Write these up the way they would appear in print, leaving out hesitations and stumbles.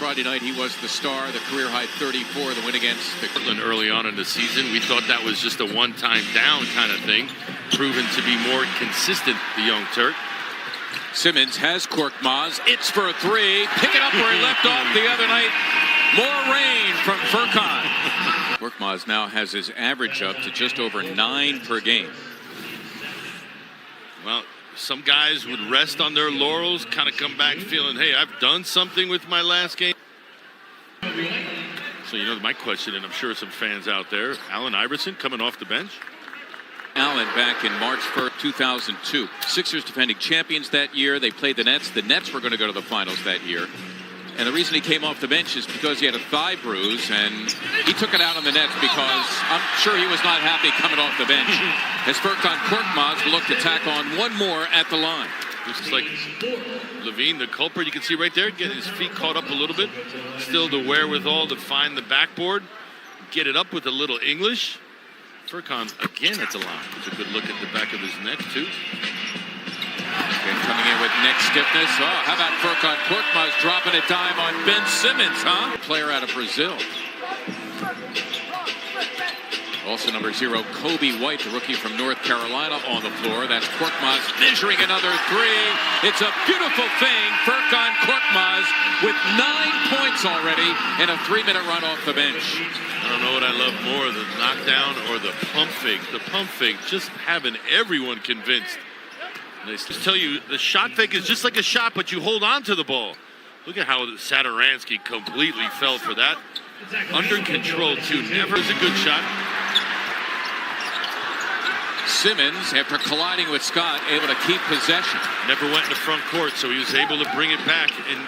Friday night, he was the star, the career-high 34, the win against Portland early on in the season. We thought that was just a one-time down kind of thing. Proven to be more consistent, the young Turk. Simmons has KORKMAZ. It's for a three. Pick it up where he left off the other night. More rain from FURKAN. KORKMAZ now has his average up to just over 9 per game. Well, some guys would rest on their laurels, kind of come back feeling, hey, I've done something with my last game. So, you know, my question, and I'm sure some fans out there, Allen Iverson coming off the bench. Allen back in March 1st, 2002. Sixers defending champions that year. They played the Nets. The Nets were going to go to the finals that year. And the reason he came off the bench is because he had a thigh bruise, and he took it out on the Nets because I'm sure he was not happy coming off the bench. As KORKMAZ will look to tack on one more at the line. Looks like Levine, the culprit, you can see right there, getting his feet caught up a little bit. Still the wherewithal to find the backboard, get it up with a little English. FURKAN again at the line. It's a good look at the back of his neck, too. And coming in with neck stiffness. Oh, how about FURKAN? KORKMAZ dropping a dime on Ben Simmons, huh? Player out of Brazil. Also number 0, Kobe White, the rookie from North Carolina, on the floor. That's KORKMAZ measuring another three. It's a beautiful thing. KORKMAZ with 9 points already and a 3-minute run off the bench. I don't know what I love more, the knockdown or the pump fake. The pump fake just having everyone convinced. They just tell you the shot fake is just like a shot, but you hold on to the ball. Look at how Saturansky completely fell for that. Under control, too. Never is a good shot. Simmons, after colliding with Scott, able to keep possession. Never went in the front court, so he was able to bring it back and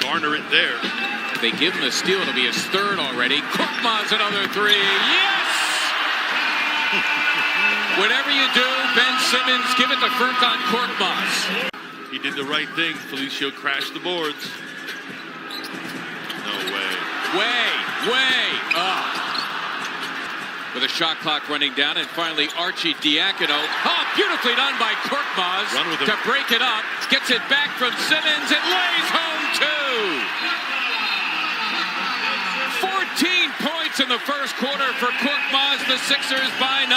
garner it there. They give him a steal. It'll be his third already. KORKMAZ another three. Yes! Whatever you do, Ben Simmons, give it to KORKMAZ. He did the right thing. Felicio crashed the boards. No way. Way. With a shot clock running down, and finally Archie Diacono. Oh, beautifully done by KORKMAZ to break it up. Gets it back from Simmons. It lays home too. 14 points in the first quarter for KORKMAZ. The Sixers by 9.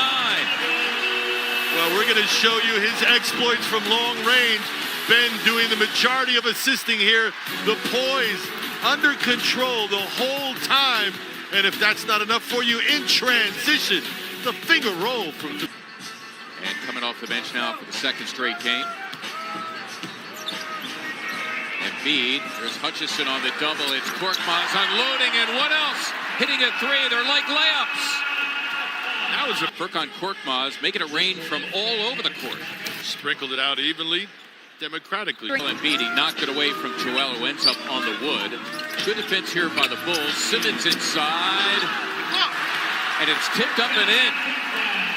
Well, we're going to show you his exploits from long range. Ben doing the majority of assisting here. The poise, under control the whole time. And if that's not enough for you, in transition, the finger roll from... And coming off the bench now for the second straight game. Embiid, there's Hutchison on the double. It's KORKMAZ unloading, and what else? Hitting a three. They're like layups. That was a KORKMAZ making it rain from all over the court. Sprinkled it out evenly, democratically. Embiid, he knocked it away from Joel, who ends up on the wood. Good defense here by the Bulls. Simmons inside, and it's tipped up and in.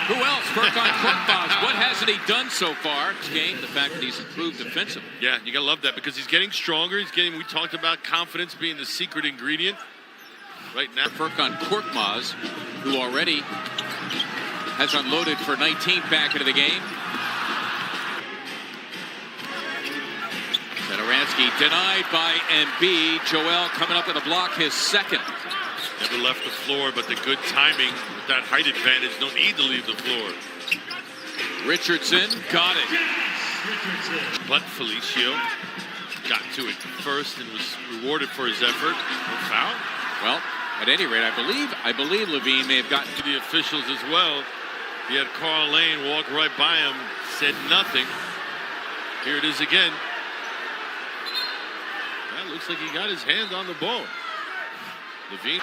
Who else? KORKMAZ. What hasn't he done so far? Game, the fact that he's improved defensively. Yeah, you gotta love that because he's getting stronger. He's getting. We talked about confidence being the secret ingredient. Right now, KORKMAZ, who already has unloaded for 19 back into the game. Saturansky denied by Embiid. Joel coming up with a block, his second. Never left the floor, but the good timing with that height advantage. No need to leave the floor. Richardson got it. But Felicio got to it first and was rewarded for his effort. No foul. Well, at any rate, I believe Levine may have gotten to the officials as well. He had Carl Lane walk right by him, said nothing. Here it is again. That looks like he got his hand on the ball. Levine.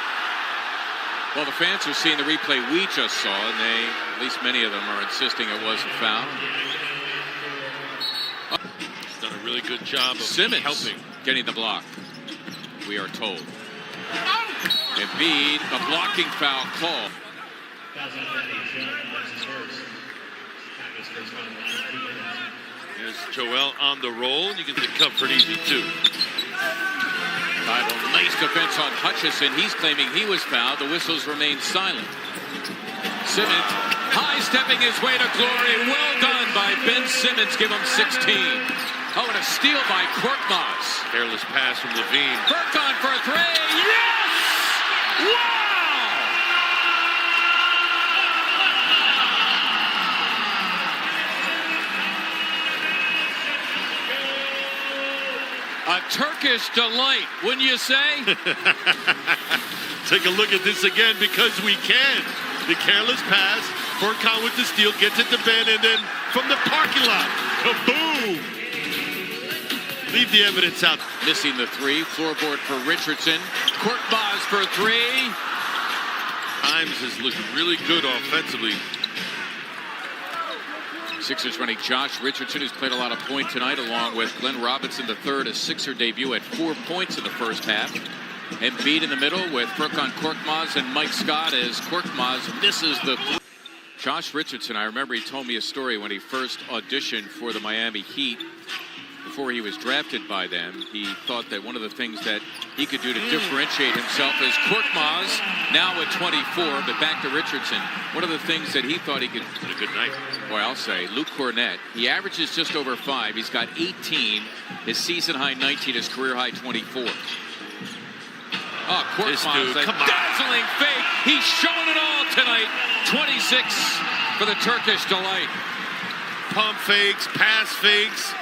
Well, the fans are seeing the replay we just saw, and they, at least many of them, are insisting it was a foul. He's done a really good job of Simmons helping. Getting the block, we are told. Embiid, a blocking foul call. There's Joel on the roll. You can see comfort easy, too. Nice defense on Hutchison. He's claiming he was fouled. The whistles remain silent. Simmons high-stepping his way to glory. Well done by Ben Simmons. Give him 16. Oh, and a steal by KORKMAZ. Careless pass from Levine. FURKAN for a three. Yes! Wow! A Turkish delight, wouldn't you say? Take a look at this again because we can. The careless pass. FURKAN with the steal, gets it to Ben, and then from the parking lot, kaboom! Leave the evidence out. Missing the three. Floorboard for Richardson. KORKMAZ for three. Times has looked really good offensively. Sixers running Josh Richardson, who's played a lot of point tonight, along with Glenn Robinson III, a Sixer debut at 4 points in the first half. Embiid in the middle with FURKAN, KORKMAZ, and Mike Scott as KORKMAZ misses the three. Josh Richardson, I remember he told me a story when he first auditioned for the Miami Heat. Before he was drafted by them, he thought that one of the things that he could do to differentiate himself is KORKMAZ, now at 24, but back to Richardson. One of the things that he thought he could... A good night. Boy, I'll say, Luke Cornett, he averages just over 5. He's got 18, his season high 19, his career high 24. Oh, KORKMAZ, a dazzling fake. He's showing it all tonight. 26 for the Turkish delight. Pump fakes, pass fakes,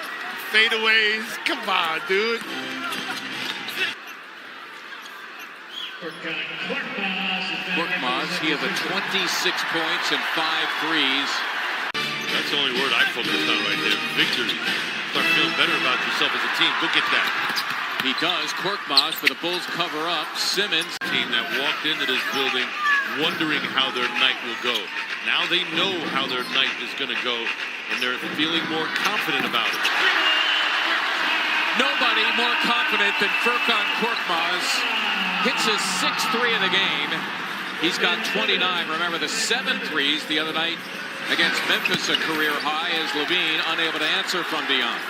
fadeaways. Come on, dude. KORKMAZ, he has 26 points and 5 threes. That's the only word I focused on right there. Victory. Start feeling better about yourself as a team. Go get that. He does. KORKMAZ for the Bulls cover up. Simmons. Team that walked into this building wondering how their night will go. Now they know how their night is going to go, and they're feeling more confident about it. Nobody more confident than FURKAN KORKMAZ. Hits his 6th three of the game. He's got 29. Remember the 7 threes the other night against Memphis, a career high, as Levine unable to answer from beyond.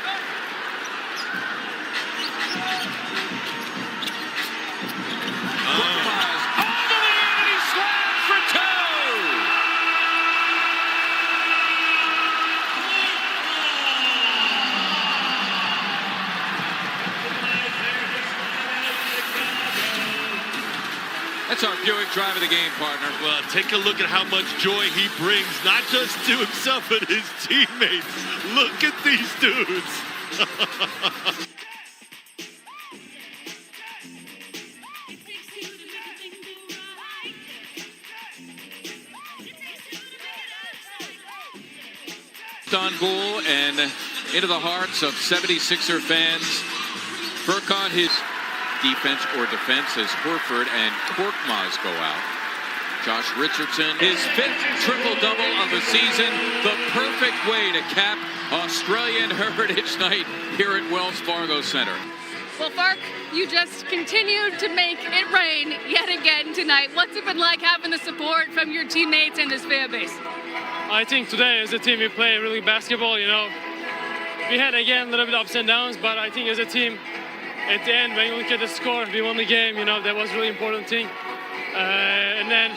KORKMAZ all the way in, he slams for 2. That's our Buick drive of the game, partner. Well, take a look at how much joy he brings, not just to himself, but his teammates. Look at these dudes. Istanbul and into the hearts of 76er fans. FURKAN, his defense as Horford and KORKMAZ go out. Josh Richardson, his 5th triple-double of the season. The perfect way to cap Australian Heritage Night here at Wells Fargo Center. Well, Fark, you just continued to make it rain yet again tonight. What's it been like having the support from your teammates and this fan base? I think today as a team we play really basketball, you know. We had again a little bit ups and downs, but I think as a team at the end when you look at the score, we won the game, you know, that was a really important thing. And then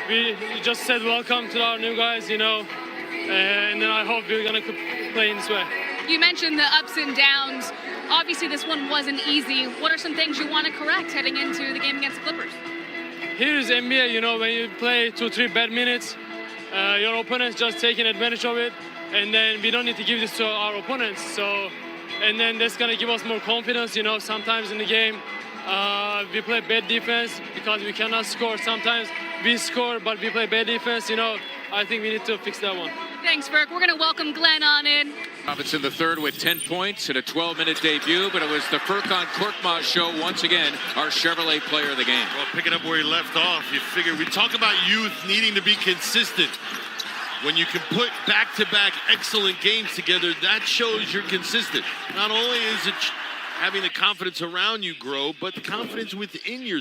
we just said welcome to our new guys, you know, and then I hope we're gonna keep playing this way. You mentioned the ups and downs. Obviously this one wasn't easy. What are some things you want to correct heading into the game against the Clippers? Here's NBA, you know, when you play 2-3 bad minutes, your opponent's just taking advantage of it, and then we don't need to give this to our opponents. So, and then that's gonna give us more confidence. You know, sometimes in the game we play bad defense because we cannot score. Sometimes we score, but we play bad defense. You know, I think we need to fix that one. Thanks, Burke. We're gonna welcome Glenn on in. Robinson III with 10 points in a 12-minute debut, but it was the FURKAN KORKMAZ show once again, our Chevrolet player of the game. Well, picking up where he left off, you figure we talk about youth needing to be consistent. When you can put back-to-back excellent games together, that shows you're consistent. Not only is it having the confidence around you grow, but the confidence within yourself.